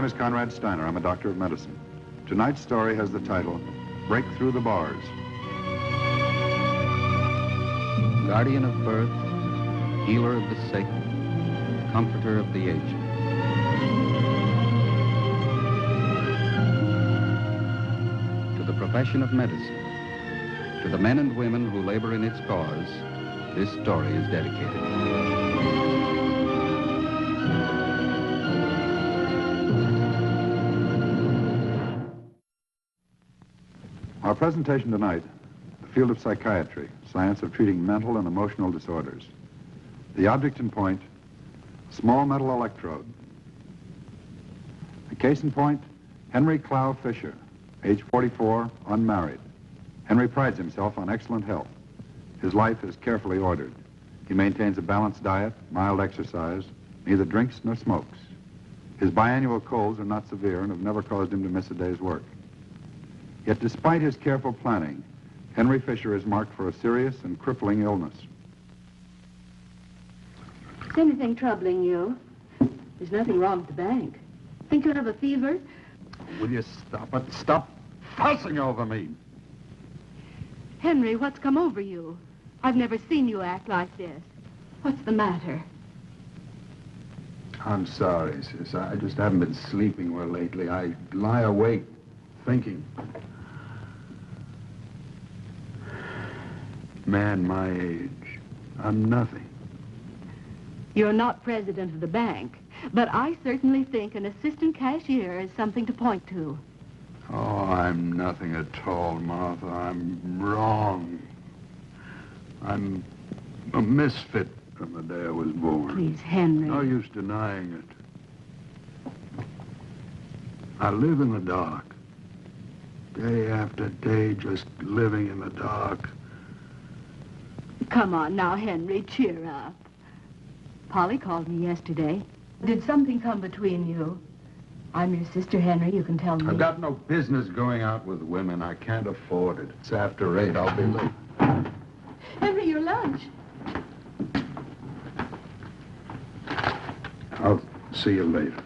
name is Konrad Styner. I'm a doctor of medicine. Tonight's story has the title, Break Through the Bars. Guardian of birth, healer of the sick, comforter of the aged. To the profession of medicine, to the men and women who labor in its cause, this story is dedicated. Our presentation tonight, the field of psychiatry, science of treating mental and emotional disorders. The object in point, small metal electrode. The case in point, Henry Clow Fisher, age 44, unmarried. Henry prides himself on excellent health. His life is carefully ordered. He maintains a balanced diet, mild exercise, neither drinks nor smokes. His biannual colds are not severe and have never caused him to miss a day's work. Yet despite his careful planning, Henry Fisher is marked for a serious and crippling illness. Is anything troubling you? There's nothing wrong with the bank. Think you have a fever? Will you stop it? Stop fussing over me. Henry, what's come over you? I've never seen you act like this. What's the matter? I'm sorry, sis. I just haven't been sleeping well lately. I lie awake, thinking. Man my age, I'm nothing. You're not president of the bank, but I certainly think an assistant cashier is something to point to. Oh, I'm nothing at all, Martha. I'm wrong. I'm a misfit from the day I was born. Please, Henry. No use denying it. I live in the dark. Day after day, just living in the dark. Come on now, Henry, cheer up. Polly called me yesterday. Did something come between you? I'm your sister, Henry. You can tell me. I've got no business going out with women. I can't afford it. It's after 8. I'll be late. Henry, your lunch. I'll see you later.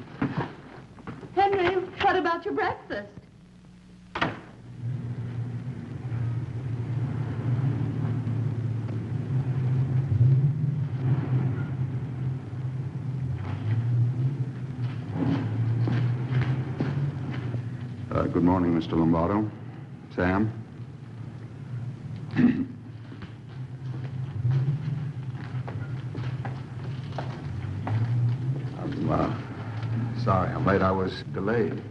Henry, what about your breakfast? Good morning, Mr. Lombardo. Sam? I'm sorry I'm late. I was delayed.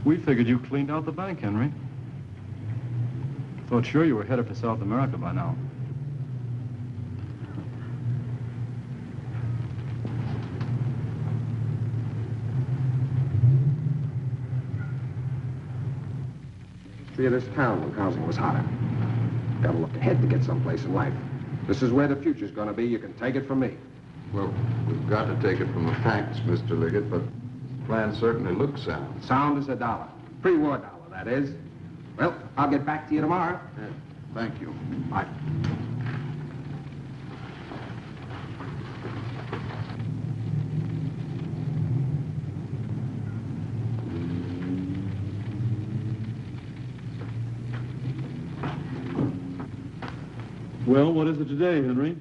We figured you cleaned out the bank, Henry. Thought sure you were headed for South America by now. of this town when housing was hotter. Gotta look ahead to get someplace in life. This is where the future's gonna be. You can take it from me. Well, we've got to take it from the facts, Mr. Liggett, but the plan certainly looks sound. Sound as a dollar. Pre-war dollar, that is. Well, I'll get back to you tomorrow. Thank you. Bye. Well, what is it today, Henry?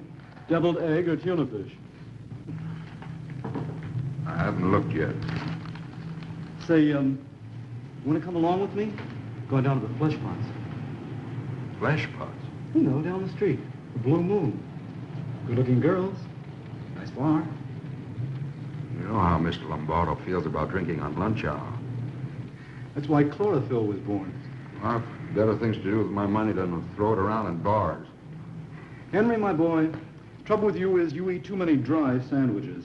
Deviled egg or tuna fish? I haven't looked yet. Say, want to come along with me? Going down to the flesh pots. Flesh pots? You know, down the street. The Blue Moon. Good-looking girls. Nice bar. You know how Mr. Lombardo feels about drinking on lunch hour. That's why chlorophyll was born. I've better things to do with my money than to throw it around in bars. Henry, my boy, trouble with you is you eat too many dry sandwiches.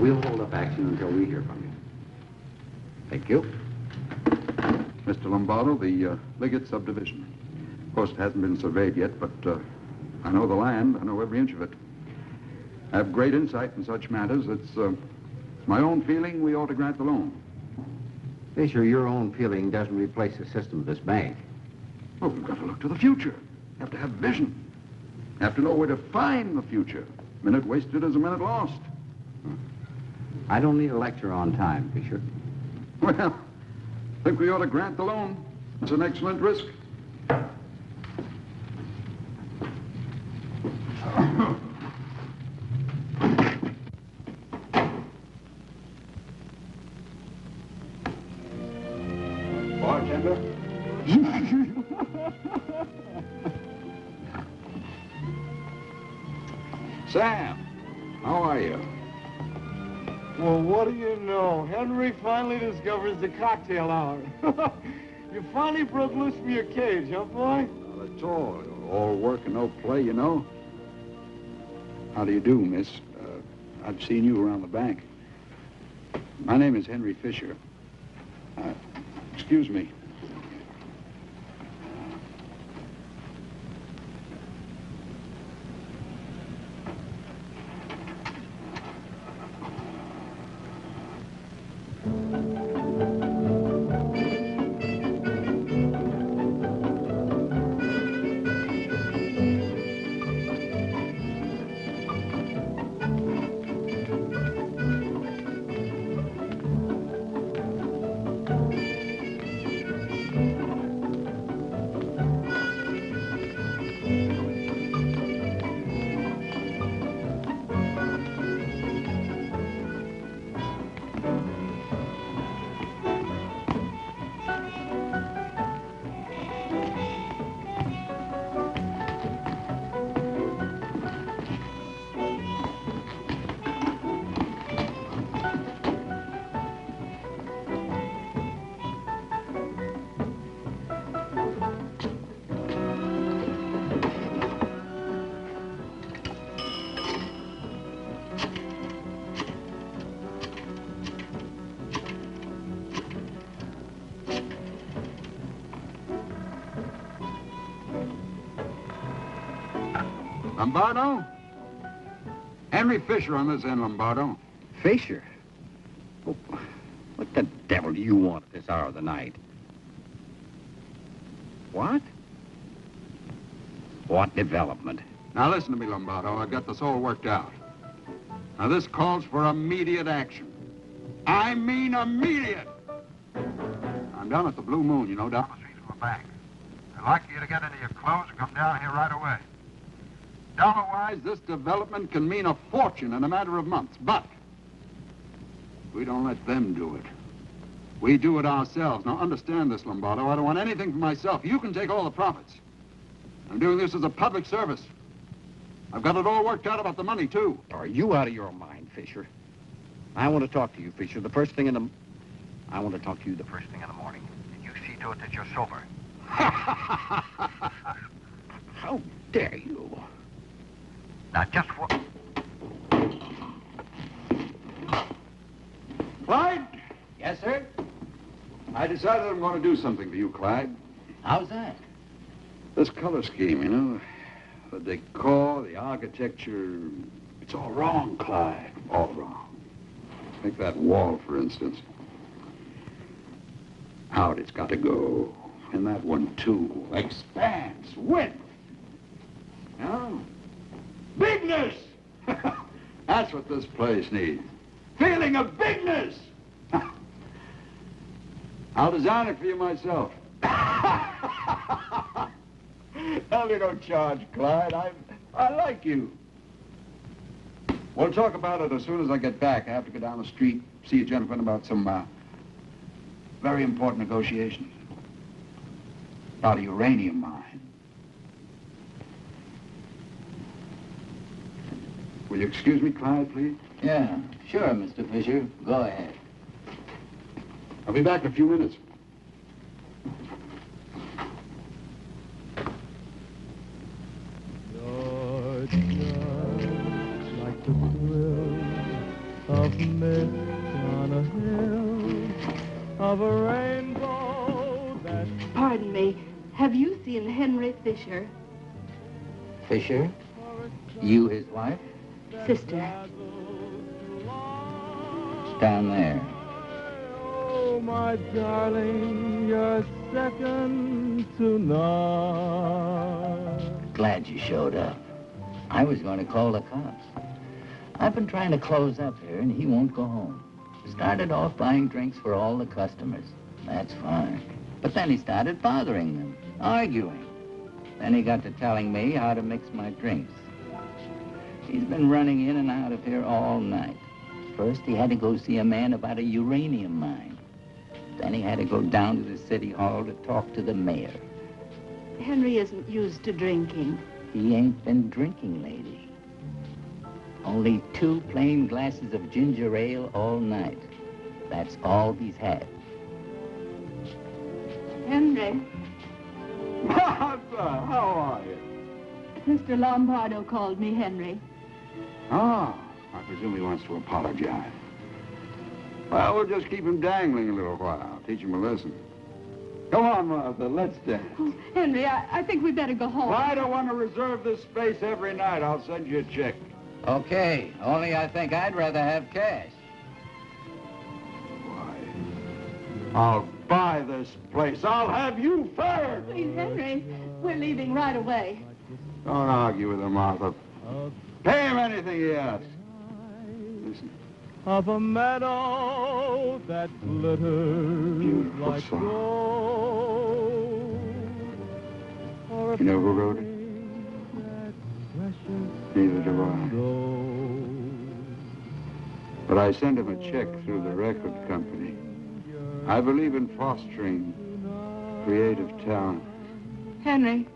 We'll hold up action until we hear from you. Thank you. Mr. Lombardo, the Liggett subdivision. Of course, it hasn't been surveyed yet, but I know the land. I know every inch of it. I have great insight in such matters. It's my own feeling we ought to grant the loan. Fisher, your own feeling doesn't replace the system of this bank. Well, we've got to look to the future. You have to have vision. You have to know where to find the future. Minute wasted is a minute lost. I don't need a lecture on time, Fisher. Well, I think we ought to grant the loan. It's an excellent risk. Bartender? Sam, how are you? Well, what do you know? Henry finally discovers the cocktail hour. You finally broke loose from your cage, huh, boy? Not at all. All work and no play, you know. How do you do, miss? I've seen you around the bank. My name is Henry Fisher. Excuse me. Lombardo? Henry Fisher on this end, Lombardo. Fisher? Oh, what the devil do you want at this hour of the night? What? What development? Now listen to me, Lombardo. I've got this all worked out. Now this calls for immediate action. I mean immediate! I'm down at the Blue Moon, you know, down the street from the bank. I'd like you to get into your clothes and come down here right away. Dollar-wise, this development can mean a fortune in a matter of months, but we don't let them do it. We do it ourselves. Now, understand this, Lombardo. I don't want anything for myself. You can take all the profits. I'm doing this as a public service. I've got it all worked out about the money, too. Are you out of your mind, Fisher? I want to talk to you, Fisher, the first thing in the... I want to talk to you the first thing in the morning. And you see to it that you're sober. How dare you? Now, just what... Clyde? Yes, sir? I decided I'm going to do something for you, Clyde. How's that? This color scheme, you know, the decor, the architecture, it's all wrong, Clyde. All wrong. Take that wall, for instance. Out it's got to go. And that one, too. Expanse, width. You know? Bigness! That's what this place needs. Feeling of bigness! I'll design it for you myself. Tell me no charge, Clyde. I like you. We'll talk about it as soon as I get back. I have to go down the street, see a gentleman about some very important negotiations. About a uranium mine. Will you excuse me, Clyde, please? Yeah, sure, Mr. Fisher. Go ahead. I'll be back in a few minutes. Your touch like the thrill of mist on a hill of a rainbow that... Pardon me. Have you seen Henry Fisher? Fisher? You his wife? Sister. It's down there. Oh, my darling, you're second to none. Glad you showed up. I was going to call the cops. I've been trying to close up here, and he won't go home. Started off buying drinks for all the customers. That's fine. But then he started bothering them, arguing. Then he got to telling me how to mix my drinks. He's been running in and out of here all night. First, he had to go see a man about a uranium mine. Then he had to go down to the city hall to talk to the mayor. Henry isn't used to drinking. He ain't been drinking, lady. Only 2 plain glasses of ginger ale all night. That's all he's had. Henry, Martha, how are you? Mr. Lombardo called me Henry. Ah, I presume he wants to apologize. Well, we'll just keep him dangling a little while, teach him a lesson. Come on, Martha, let's dance. Oh, Henry, I think we better go home. Well, I don't want to reserve this space every night. I'll send you a check. Okay, only I think I'd rather have cash. Why, I'll buy this place. I'll have you first. Please, Henry, we're leaving right away. Don't argue with him, Martha. Pay him anything he asks. Listen. Of a meadow that glitters Beautiful like song. gold. You know who wrote it? Neither do I. But I sent him a check through the record company. I believe in fostering creative talent. Henry,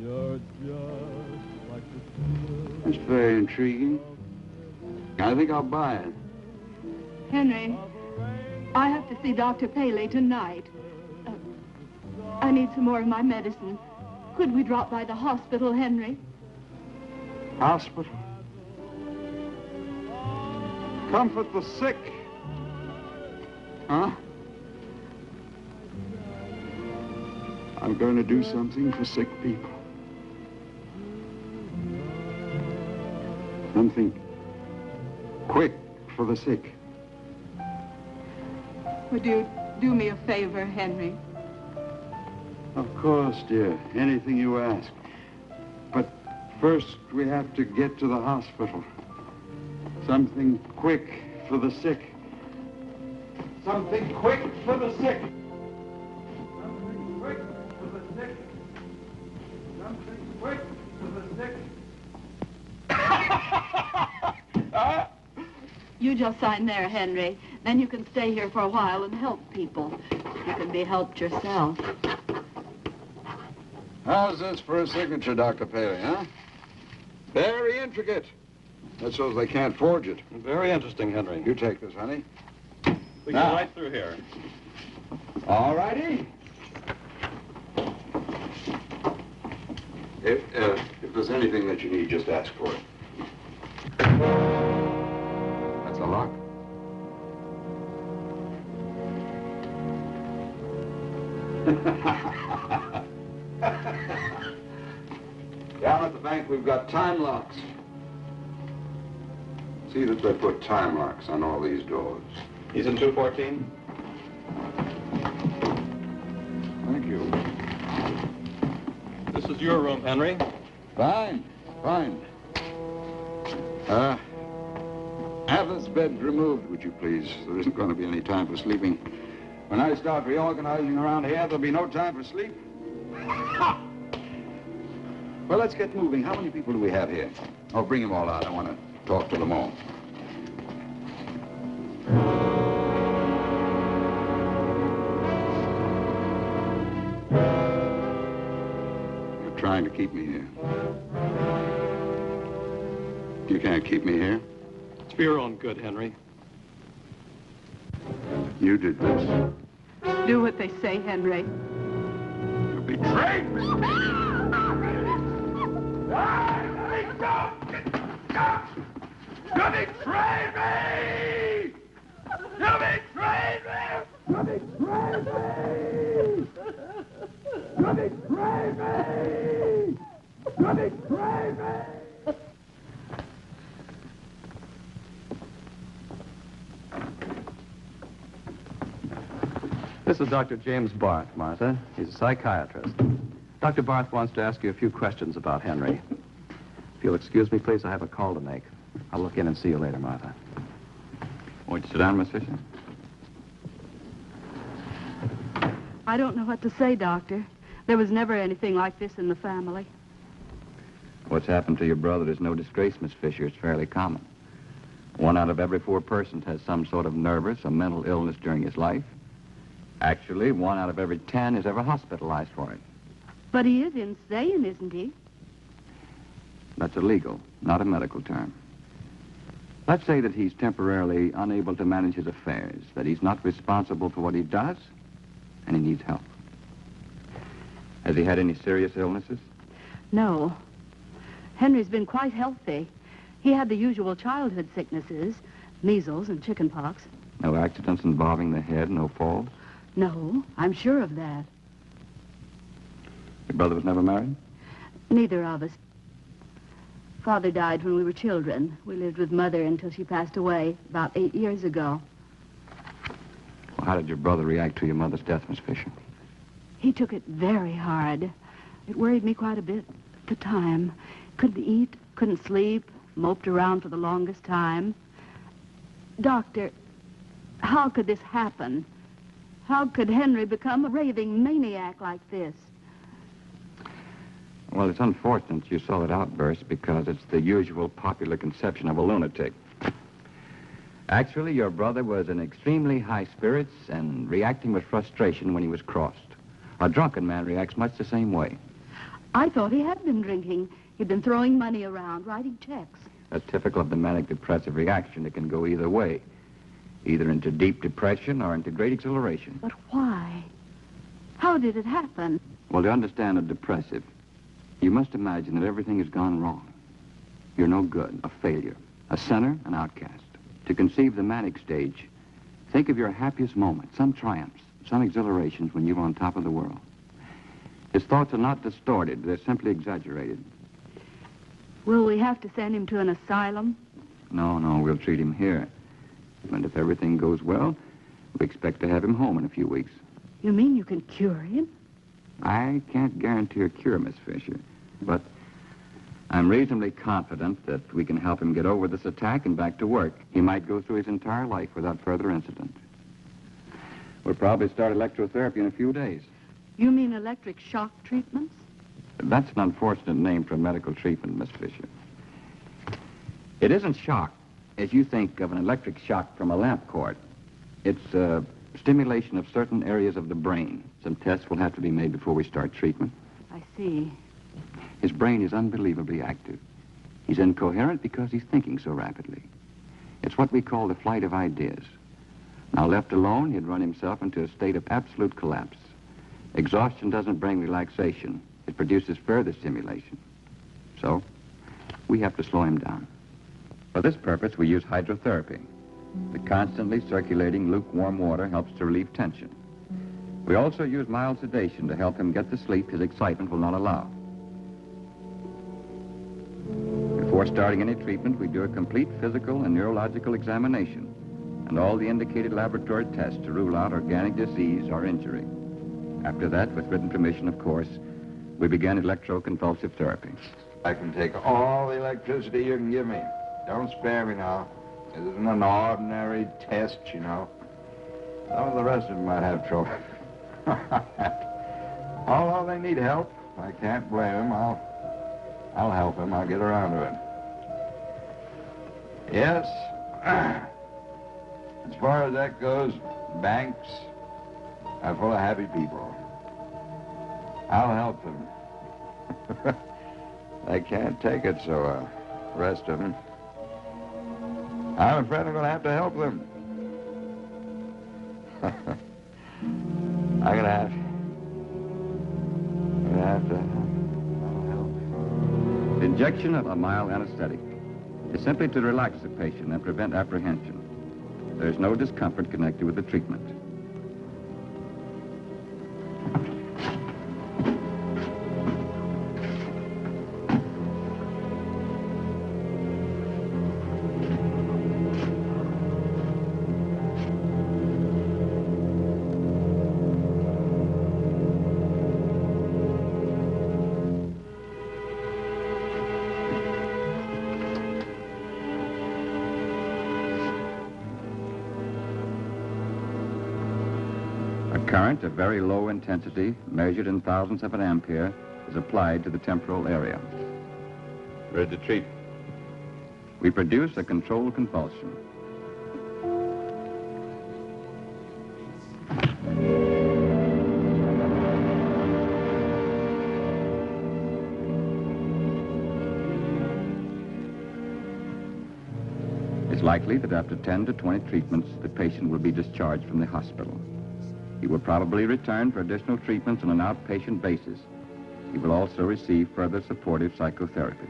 You're just like the That's very intriguing. I think I'll buy it. Henry, I have to see Dr. Paley tonight. I need some more of my medicine. Could we drop by the hospital, Henry? Hospital. Comfort the sick. Huh? I'm going to do something for sick people. Something quick for the sick. Would you do me a favor, Henry? Of course, dear. Anything you ask. But first, we have to get to the hospital. Something quick for the sick. Something quick for the sick. Something quick for the sick. Something quick for the sick. You just sign there, Henry. Then you can stay here for a while and help people. You can be helped yourself. How's this for a signature, Dr. Paley, huh? Very intricate. That shows they can't forge it. Very interesting, Henry. You take this, honey. We Now. go right through here. All righty. If there's anything that you need, just ask for it. That's a lock. Down at the bank, we've got time locks. See that they put time locks on all these doors. He's in 214. Thank you. This is your room, Henry. Fine, fine. Have this bed removed, would you please? There isn't going to be any time for sleeping. When I start reorganizing around here, there'll be no time for sleep. Well, let's get moving. How many people do we have here? Oh, bring them all out. I want to talk to them all. You're trying to keep me here. You can't keep me here. It's for your own good, Henry. You did this. Do what they say, Henry. You betrayed me. You betrayed me! You betrayed me! You betrayed me! You betrayed me! You betrayed me! This is Dr. James Barth, Martha. He's a psychiatrist. Dr. Barth wants to ask you a few questions about Henry. If you'll excuse me, please, I have a call to make. I'll look in and see you later, Martha. Won't you sit down, Miss Fisher? I don't know what to say, Doctor. There was never anything like this in the family. What's happened to your brother is no disgrace, Miss Fisher. It's fairly common. 1 out of every 4 persons has some sort of nervous or mental illness during his life. Actually, 1 out of every 10 is ever hospitalized for it. But he is insane, isn't he? That's illegal, not a medical term. Let's say that he's temporarily unable to manage his affairs, that he's not responsible for what he does, and he needs help. Has he had any serious illnesses? No. Henry's been quite healthy. He had the usual childhood sicknesses, measles and chickenpox. No accidents involving the head, no falls? No, I'm sure of that. Your brother was never married? Neither of us. Father died when we were children. We lived with Mother until she passed away about 8 years ago. Well, how did your brother react to your mother's death, Miss Fisher? He took it very hard. It worried me quite a bit at the time. Couldn't eat, couldn't sleep, moped around for the longest time. Doctor, how could this happen? How could Henry become a raving maniac like this? Well, it's unfortunate you saw that outburst because it's the usual popular conception of a lunatic. Actually, your brother was in extremely high spirits and reacting with frustration when he was crossed. A drunken man reacts much the same way. I thought he had been drinking. He'd been throwing money around, writing checks. That's typical of the manic-depressive reaction. It can go either way, either into deep depression or into great exhilaration. But why? How did it happen? Well, to understand a depressive, you must imagine that everything has gone wrong. You're no good, a failure, a sinner, an outcast. To conceive the manic stage, think of your happiest moment, some triumphs, some exhilarations when you were on top of the world. His thoughts are not distorted, they're simply exaggerated. Will we have to send him to an asylum? No, we'll treat him here. And if everything goes well, we expect to have him home in a few weeks. You mean you can cure him? I can't guarantee a cure, Miss Fisher, but I'm reasonably confident that we can help him get over this attack and back to work. He might go through his entire life without further incident. We'll probably start electrotherapy in a few days. You mean electric shock treatments? That's an unfortunate name for medical treatment, Miss Fisher. It isn't shock as you think of an electric shock from a lamp cord. It's stimulation of certain areas of the brain. Some tests will have to be made before we start treatment. I see. His brain is unbelievably active. He's incoherent because he's thinking so rapidly. It's what we call the flight of ideas. Now, left alone, he'd run himself into a state of absolute collapse. Exhaustion doesn't bring relaxation. It produces further stimulation. So, we have to slow him down. For this purpose, we use hydrotherapy. The constantly circulating lukewarm water helps to relieve tension. We also use mild sedation to help him get the sleep his excitement will not allow. Before starting any treatment, we do a complete physical and neurological examination and all the indicated laboratory tests to rule out organic disease or injury. After that, with written permission, of course, we begin electroconvulsive therapy. I can take all the electricity you can give me. Don't spare me now. This isn't an ordinary test, you know. Some of the rest of them might have trouble. Although they need help, I can't blame them. I'll help them. I'll get around to it. Yes. As far as that goes, banks are full of happy people. I'll help them. They can't take it, so the rest of them, I'm afraid I'm going to have to help them. I'm going to have to help. The injection of a mild anesthetic. is simply to relax the patient and prevent apprehension. There is no discomfort connected with the treatment. Current of very low intensity, measured in thousandths of an ampere, is applied to the temporal area. Ready to treat. We produce a controlled convulsion. It's likely that after 10 to 20 treatments, the patient will be discharged from the hospital. He will probably return for additional treatments on an outpatient basis. He will also receive further supportive psychotherapy.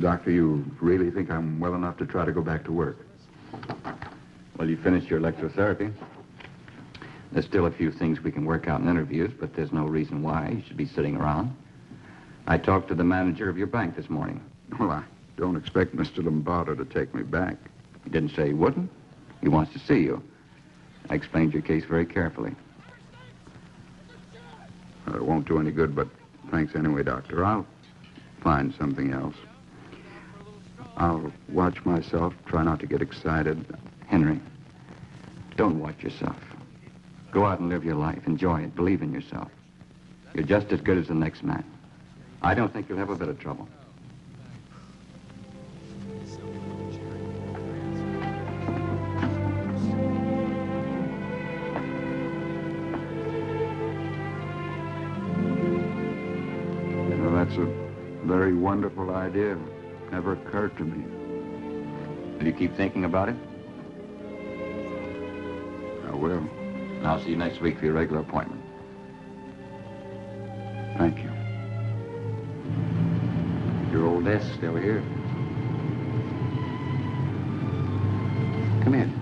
Doctor, you really think I'm well enough to try to go back to work? Well, you finished your electrotherapy. There's still a few things we can work out in interviews, but there's no reason why you should be sitting around. I talked to the manager of your bank this morning. Well, I don't expect Mr. Lombardo to take me back. He didn't say he wouldn't. He wants to see you. I explained your case very carefully. Well, it won't do any good, but thanks anyway, Doctor. I'll find something else. I'll watch myself, try not to get excited. Henry, don't watch yourself. Go out and live your life. Enjoy it. Believe in yourself. You're just as good as the next man. I don't think you'll have a bit of trouble. That's a very wonderful idea. Never occurred to me. Will you keep thinking about it? I will. I'll see you next week for your regular appointment. Thank you. Your old desk's still here. Come in.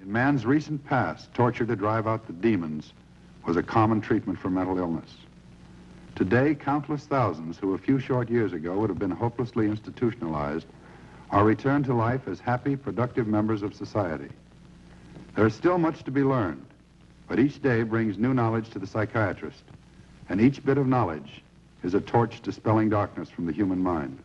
Man's recent past, torture to drive out the demons, was a common treatment for mental illness. Today, countless thousands who a few short years ago would have been hopelessly institutionalized are returned to life as happy, productive members of society. There is still much to be learned, but each day brings new knowledge to the psychiatrist, and each bit of knowledge is a torch dispelling darkness from the human mind.